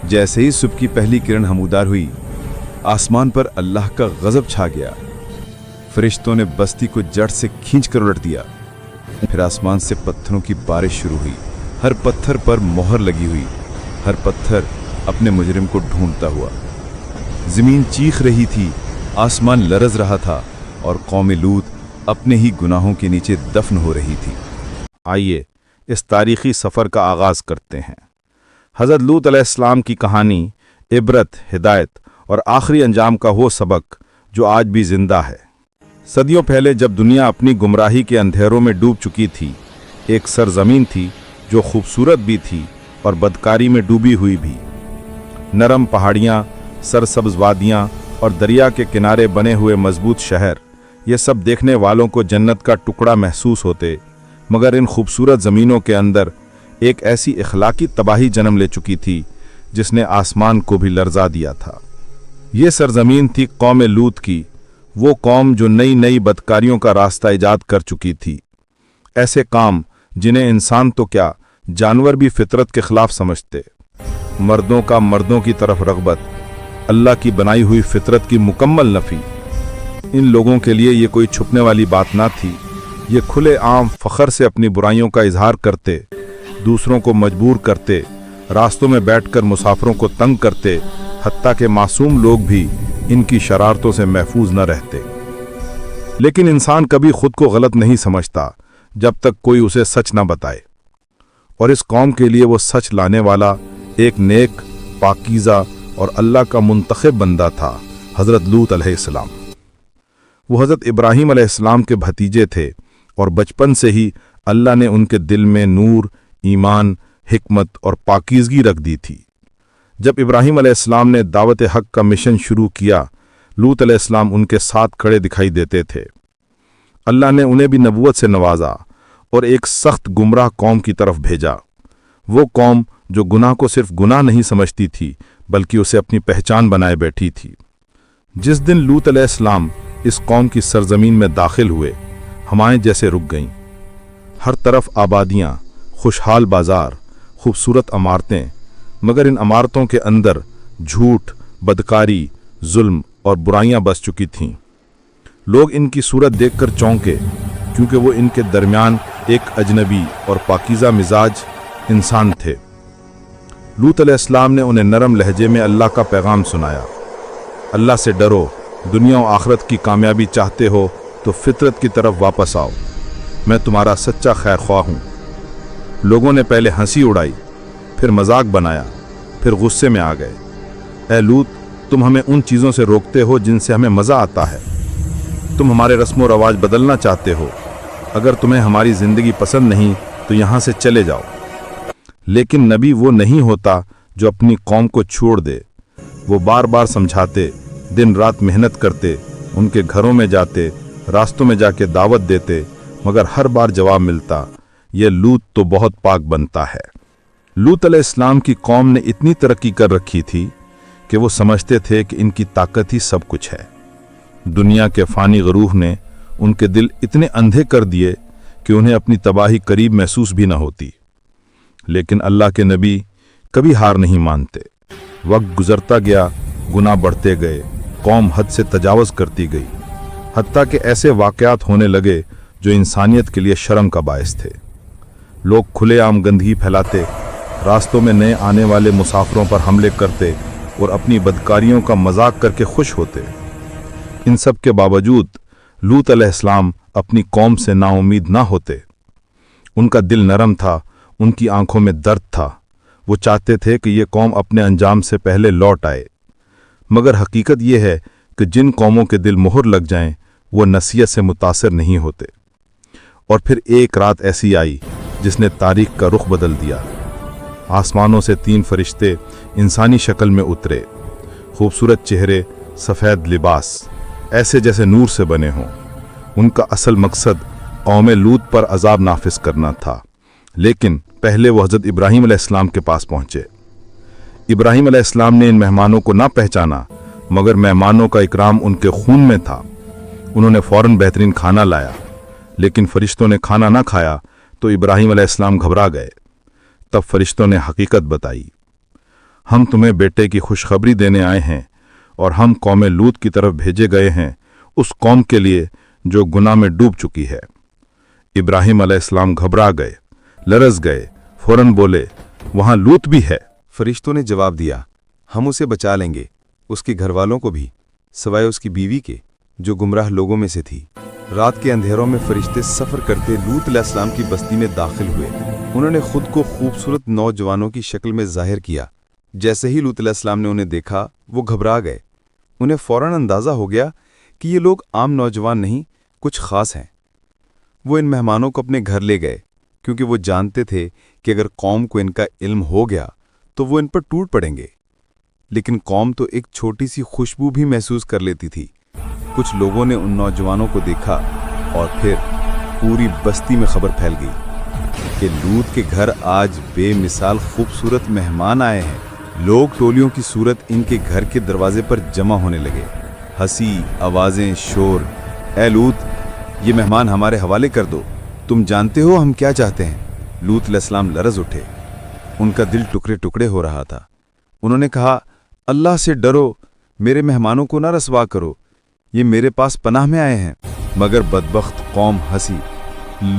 जैसे ही सुबह की पहली किरण हमूदार हुई, आसमान पर अल्लाह का गजब छा गया। फरिश्तों ने बस्ती को जड़ से खींचकर उलट दिया। फिर आसमान से पत्थरों की बारिश शुरू हुई। हर पत्थर पर मोहर लगी हुई, हर पत्थर अपने मुजरिम को ढूंढता हुआ। जमीन चीख रही थी, आसमान लरज रहा था और कौम लूत अपने ही गुनाहों के नीचे दफन हो रही थी। आइए इस तारीखी सफ़र का आगाज़ करते हैं। हज़रत लूत अलैहिस्सलाम की कहानी इबरत, हिदायत और आखिरी अंजाम का वो सबक जो आज भी जिंदा है। सदियों पहले जब दुनिया अपनी गुमराही के अंधेरों में डूब चुकी थी, एक सरजमीन थी जो खूबसूरत भी थी और बदकारी में डूबी हुई भी। नरम पहाड़ियाँ, सरसब्ज वादियाँ और दरिया के किनारे बने हुए मजबूत शहर, ये सब देखने वालों को जन्नत का टुकड़ा महसूस होते, मगर इन खूबसूरत ज़मीनों के अंदर एक ऐसी इखलाकी तबाही जन्म ले चुकी थी जिसने आसमान को भी लर्जा दिया था। ये सरजमीन थी कौम लूत की, वो कौम जो नई नई बदकारियों का रास्ता ईजाद कर चुकी थी। ऐसे काम जिन्हें इंसान तो क्या, जानवर भी फितरत के खिलाफ समझते। मर्दों का मर्दों की तरफ रग़बत, अल्लाह की बनाई हुई फितरत की मुकम्मल नफ़ी। इन लोगों के लिए ये कोई छुपने वाली बात ना थी। ये खुले आम फ़ख्र से अपनी बुराइयों का इजहार करते, दूसरों को मजबूर करते, रास्तों में बैठकर मुसाफिरों को तंग करते, हत्ता के मासूम लोग भी इनकी शरारतों से महफूज न रहते। लेकिन इंसान कभी खुद को गलत नहीं समझता जब तक कोई उसे सच न बताए, और इस कौम के लिए वो सच लाने वाला एक नेक, पाकीज़ा और अल्लाह का मुंतखब बंदा था, हज़रत लूत अलैहिस्सलाम। वो हज़रत इब्राहीम अलैहिस्सलाम के भतीजे थे और बचपन से ही अल्लाह ने उनके दिल में नूर, ईमान, हिकमत और पाकीज़गी रख दी थी। जब इब्राहीम अलैहिस्सलाम ने दावत हक का मिशन शुरू किया, लूत अलैहिस्सलाम उनके साथ खड़े दिखाई देते थे। अल्लाह ने उन्हें भी नबूवत से नवाजा और एक सख्त गुमराह कौम की तरफ भेजा। वो कौम जो गुनाह को सिर्फ गुनाह नहीं समझती थी, बल्कि उसे अपनी पहचान बनाए बैठी थी। जिस दिन लूत अलैहिस्सलाम इस कौम की सरजमीन में दाखिल हुए, हवाएं जैसे रुक गईं। हर तरफ आबादियां, खुशहाल बाजार, खूबसूरत अमारतें, मगर इन अमारतों के अंदर झूठ, बदकारी, जुल्म और बुराइयां बस चुकी थीं। लोग इनकी सूरत देखकर चौंके, क्योंकि वो इनके दरमियान एक अजनबी और पाकीज़ा मिजाज इंसान थे। लूत अलैहिस्सलाम ने उन्हें नरम लहजे में अल्लाह का पैगाम सुनाया। अल्लाह से डरो, दुनिया और आखिरत की कामयाबी चाहते हो तो फितरत की तरफ वापस आओ, मैं तुम्हारा सच्चा खैर ख्वाह हूँ। लोगों ने पहले हंसी उड़ाई, फिर मजाक बनाया, फिर गुस्से में आ गए। ऐ लूत, तुम हमें उन चीज़ों से रोकते हो जिनसे हमें मज़ा आता है। तुम हमारे रस्म व रवाज बदलना चाहते हो। अगर तुम्हें हमारी ज़िंदगी पसंद नहीं तो यहाँ से चले जाओ। लेकिन नबी वो नहीं होता जो अपनी कौम को छोड़ दे। वो बार बार समझाते, दिन रात मेहनत करते, उनके घरों में जाते, रास्तों में जाके दावत देते, मगर हर बार जवाब मिलता, ये लूत तो बहुत पाक बनता है। लूत अलैहिस्सलाम की कौम ने इतनी तरक्की कर रखी थी कि वो समझते थे कि इनकी ताकत ही सब कुछ है। दुनिया के फ़ानी गरूह ने उनके दिल इतने अंधे कर दिए कि उन्हें अपनी तबाही करीब महसूस भी न होती। लेकिन अल्लाह के नबी कभी हार नहीं मानते। वक्त गुजरता गया, गुनाह बढ़ते गए, कौम हद से तजावज़ करती गई, हत्ता के ऐसे वाक़यात होने लगे जो इंसानियत के लिए शर्म का बायस थे। लोग खुलेआम गंदगी फैलाते, रास्तों में नए आने वाले मुसाफिरों पर हमले करते और अपनी बदकारियों का मजाक करके खुश होते। इन सब के बावजूद लूत अलैहिस्सलाम अपनी कौम से नाउम्मीद ना होते। उनका दिल नरम था, उनकी आंखों में दर्द था। वो चाहते थे कि ये कौम अपने अंजाम से पहले लौट आए। मगर हकीकत ये है कि जिन कौमों के दिल मोहर लग जाएं, वो नसीहत से मुतासिर नहीं होते। और फिर एक रात ऐसी आई जिसने तारीख का रुख बदल दिया। आसमानों से 3 फरिश्ते इंसानी शक्ल में उतरे। खूबसूरत चेहरे, सफ़ेद लिबास, ऐसे जैसे नूर से बने हों। उनका असल मकसद कौम लूत पर अजाब नाफिज करना था। लेकिन पहले वो हज़रत इब्राहीम अलैहिस्सलाम के पास पहुँचे। इब्राहीम अलैहिस्सलाम ने इन मेहमानों को ना पहचाना, मगर मेहमानों का इकराम उनके खून में था। उन्होंने फ़ौरन बेहतरीन खाना लाया, लेकिन फरिश्तों ने खाना ना खाया तो इब्राहीम अलैहिस्सलाम घबरा गए। तब फरिश्तों ने हकीकत बताई। ہم تمہیں بیٹے کی خوشخبری دینے آئے ہیں اور ہم قوم لوط کی طرف بھیجے گئے ہیں، اس قوم کے لیے جو گناہ میں ڈوب چکی ہے۔ ابراہیم علیہ السلام گھبرا گئے، لرز گئے، فوراً بولے، وہاں لوط بھی ہے۔ فرشتوں نے جواب دیا، ہم اسے بچا لیں گے، اس کے گھر والوں کو بھی، سوائے اس کی بیوی کے جو گمراہ لوگوں میں سے تھی۔ رات کے اندھیروں میں فرشتے سفر کرتے لوط علیہ السلام کی بستی میں داخل ہوئے۔ انہوں نے خود کو خوبصورت نوجوانوں کی شکل میں ظاہر کیا۔ جیسے ہی لوط علیہ السلام نے انہیں دیکھا، وہ گھبرا گئے۔ انہیں فوراً اندازہ ہو گیا کہ یہ لوگ عام نوجوان نہیں، کچھ خاص ہیں۔ وہ ان مہمانوں کو اپنے گھر لے گئے، کیونکہ وہ جانتے تھے کہ اگر قوم کو ان کا علم ہو گیا تو وہ ان پر ٹوٹ پڑیں گے۔ لیکن قوم تو ایک چھوٹی سی خوشبو بھی محسوس کر لیتی تھی۔ کچھ لوگوں نے ان نوجوانوں کو دیکھا اور پھر پوری بستی میں خبر پھیل گئی کہ لوط کے گھر آج بے مثال خوبصورت مہمان آئے ہیں۔ لوگ ٹولیوں کی صورت ان کے گھر کے دروازے پر جمع ہونے لگے۔ ہنسی، آوازیں، شور، اے لوط، یہ مہمان ہمارے حوالے کر دو، تم جانتے ہو ہم کیا چاہتے ہیں۔ لوط علیہ السلام لرز اٹھے، ان کا دل ٹکڑے ٹکڑے ہو رہا تھا۔ انہوں نے کہا، اللہ سے ڈرو، میرے مہمانوں کو نہ رسوا کرو، یہ میرے پاس پناہ میں آئے ہیں۔ مگر بدبخت قوم ہنسی۔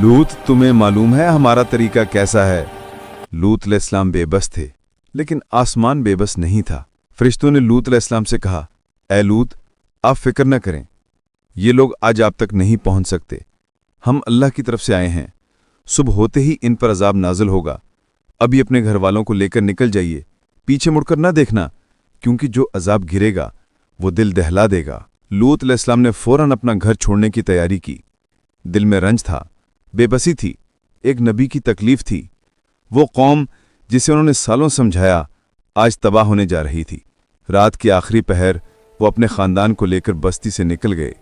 لوط، تمہیں معلوم ہے ہمارا طریقہ کیسا ہے؟ لوط علیہ السلام بے بس تھے، لیکن آسمان بے بس نہیں تھا۔ فرشتوں نے لوط علیہ السلام سے کہا، اے لوط، آپ فکر نہ کریں، یہ لوگ آج آپ تک نہیں پہنچ سکتے، ہم اللہ کی طرف سے آئے ہیں، صبح ہوتے ہی ان پر عذاب نازل ہوگا۔ ابھی اپنے گھر والوں کو لے کر نکل جائیے، پیچھے مڑ کر نہ دیکھنا، کیونکہ جو عذاب گرے گا وہ دل دہلا دے گا۔ لوط علیہ السلام نے فوراً اپنا گھر چھوڑنے کی تیاری کی۔ دل میں رنج تھا، بے بسی تھی، ایک نبی کی تکلیف تھی۔ وہ قوم جسے انہوں نے سالوں سمجھایا آج تباہ ہونے جا رہی تھی۔ رات کے آخری پہر وہ اپنے خاندان کو لے کر بستی سے نکل گئے،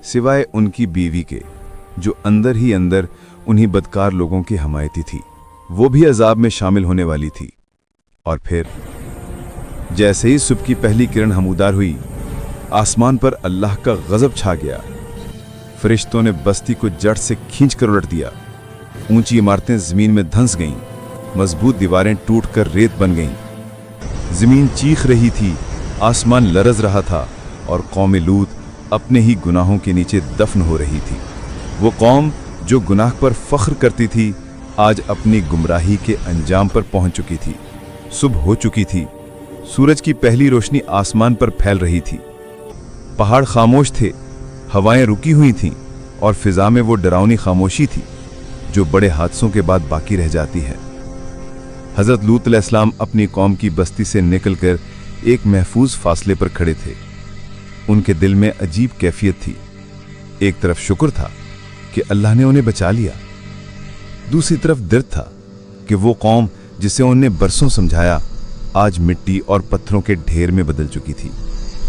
سوائے ان کی بیوی کے جو اندر ہی اندر انہی بدکار لوگوں کی حمایتی تھی۔ وہ بھی عذاب میں شامل ہونے والی تھی۔ اور پھر جیسے ہی صبح کی پہلی کرن ہمودار ہوئی، آسمان پر اللہ کا غضب چھا گیا۔ فرشتوں نے بستی کو جڑ سے کھینچ کر الٹ دیا۔ اونچی عمارتیں زمین میں دھنس گئیں، مضبوط دیواریں ٹوٹ کر ریت بن گئیں۔ زمین چیخ رہی تھی، آسمان لرز رہا تھا، اور قوم لوط اپنے ہی گناہوں کے نیچے دفن ہو رہی تھی۔ وہ قوم جو گناہ پر فخر کرتی تھی، آج اپنی گمراہی کے انجام پر پہنچ چکی تھی۔ صبح ہو چکی تھی، سورج کی پہلی روشنی آسمان پر پھیل رہی تھی۔ پہاڑ خاموش تھے، ہوائیں رکی ہوئی تھیں، اور فضا میں وہ ڈراؤنی خاموشی تھی جو بڑے حادثوں کے بعد باقی رہ جاتی ہے۔ حضرت لوط علیہ السلام اپنی قوم کی بستی سے نکل کر ایک محفوظ فاصلے پر کھڑے تھے۔ ان کے دل میں عجیب کیفیت تھی۔ ایک طرف شکر تھا کہ اللہ نے انہیں بچا لیا، دوسری طرف درد تھا کہ وہ قوم جسے انہوں نے برسوں سمجھایا آج مٹی اور پتھروں کے ڈھیر میں بدل چکی تھی۔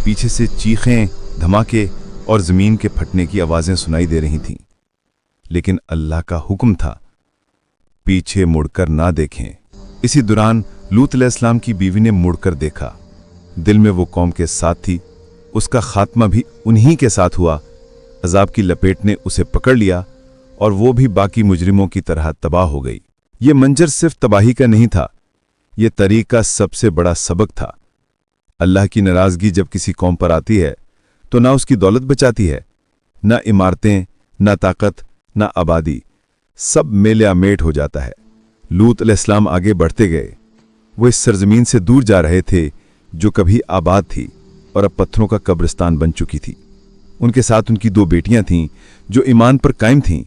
پیچھے سے چیخیں، دھماکے اور زمین کے پھٹنے کی آوازیں سنائی دے رہی تھیں، لیکن اللہ کا حکم تھا، پیچھے مڑ کر نہ دیکھیں۔ اسی دوران لوط علیہ السلام کی بیوی نے مڑ کر دیکھا۔ دل میں وہ قوم کے ساتھ تھی، اس کا خاتمہ بھی انہی کے ساتھ ہوا۔ عذاب کی لپیٹ نے اسے پکڑ لیا اور وہ بھی باقی مجرموں کی طرح تباہ ہو گئی۔ یہ منظر صرف تباہی کا نہیں تھا، یہ طریق کا سب سے بڑا سبق تھا۔ اللہ کی ناراضگی جب کسی قوم پر آتی ہے تو نہ اس کی دولت بچاتی ہے، نہ عمارتیں، نہ طاقت، نہ آبادی، سب میلے میٹ ہو جاتا ہے۔ لوط علیہ السلام آگے بڑھتے گئے۔ وہ اس سرزمین سے دور جا رہے تھے جو کبھی آباد تھی اور اب پتھروں کا قبرستان بن چکی تھی۔ ان کے ساتھ ان کی 2 بیٹیاں تھیں جو ایمان پر قائم تھیں،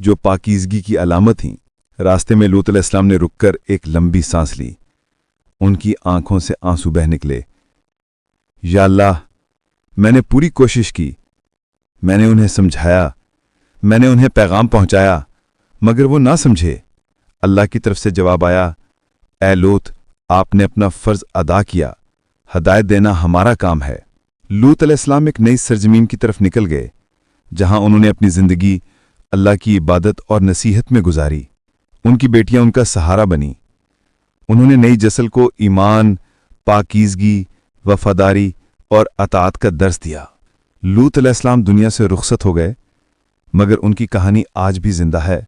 جو پاکیزگی کی علامت تھیں۔ راستے میں لوط علیہ السلام نے رک کر ایک لمبی سانس لی۔ ان کی آنکھوں سے آنسو بہہ نکلے۔ یا اللہ، میں نے پوری کوشش کی، میں نے انہیں سمجھایا، میں نے انہیں پیغام پہنچایا، مگر وہ نہ سمجھے۔ اللہ کی طرف سے جواب آیا، اے لوط، آپ نے اپنا فرض ادا کیا، ہدایت دینا ہمارا کام ہے۔ لوط علیہ السلام ایک نئی سرزمین کی طرف نکل گئے، جہاں انہوں نے اپنی زندگی اللہ کی عبادت اور نصیحت میں گزاری۔ ان کی بیٹیاں ان کا سہارا بنی۔ انہوں نے نئی نسل کو ایمان، پاکیزگی، وفاداری اور اطاعت کا درس دیا۔ لوط علیہ السلام دنیا سے رخصت ہو گئے، مگر ان کی کہانی آج بھی زندہ ہے،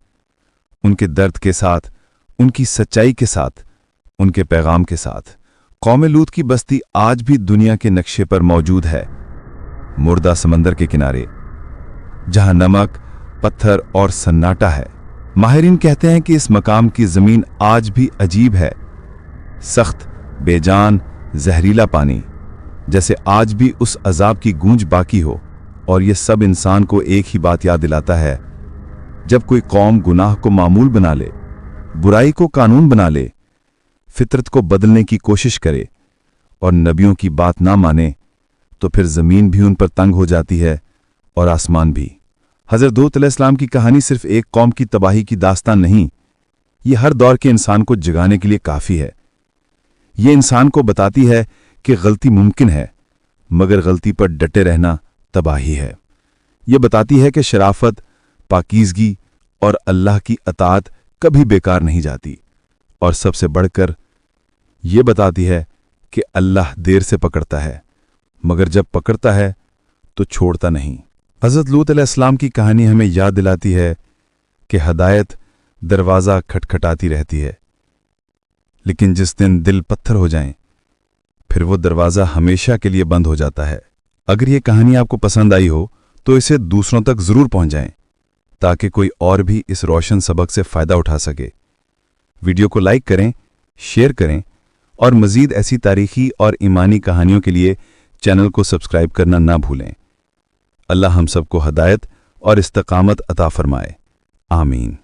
ان کے درد کے ساتھ، ان کی سچائی کے ساتھ، ان کے پیغام کے ساتھ۔ कौम लूत की बस्ती आज भी दुनिया के नक्शे पर मौजूद है, मुर्दा समंदर के किनारे, जहां नमक, पत्थर और सन्नाटा है। माहिरीन कहते हैं कि इस मकाम की जमीन आज भी अजीब है, सख्त, बेजान, जहरीला पानी, जैसे आज भी उस अजाब की गूंज बाकी हो। और ये सब इंसान को एक ही बात याद दिलाता है, जब कोई कौम गुनाह को मामूल बना ले, बुराई को कानून बना ले, फितरत को बदलने की कोशिश करे और नबियों की बात ना माने, तो फिर जमीन भी उन पर तंग हो जाती है और आसमान भी। हज़रत लूत अलैहिस्सलाम की कहानी सिर्फ एक कौम की तबाही की दास्तान नहीं, ये हर दौर के इंसान को जगाने के लिए काफ़ी है। ये इंसान को बताती है कि गलती मुमकिन है, मगर गलती पर डटे रहना तबाही है। ये बताती है कि शराफत, पाकीज़गी और अल्लाह की अताअत कभी बेकार नहीं जाती। और सबसे बढ़कर ये बताती है कि अल्लाह देर से पकड़ता है, मगर जब पकड़ता है तो छोड़ता नहीं। हज़रत लूत अलैहिस्सलाम की कहानी हमें याद दिलाती है कि हदायत दरवाज़ा खटखटाती रहती है, लेकिन जिस दिन दिल पत्थर हो जाएं, फिर वो दरवाज़ा हमेशा के लिए बंद हो जाता है। अगर ये कहानी आपको पसंद आई हो तो इसे दूसरों तक ज़रूर पहुंचाएं, ताकि कोई और भी इस रोशन सबक से फ़ायदा उठा सके। वीडियो को लाइक करें, शेयर करें और मज़ीद ऐसी तारीख़ी और ईमानी कहानियों के लिए चैनल को सब्सक्राइब करना ना भूलें। अल्लाह हम सबको हदायत और इस्तकामत अता फरमाए। आमीन।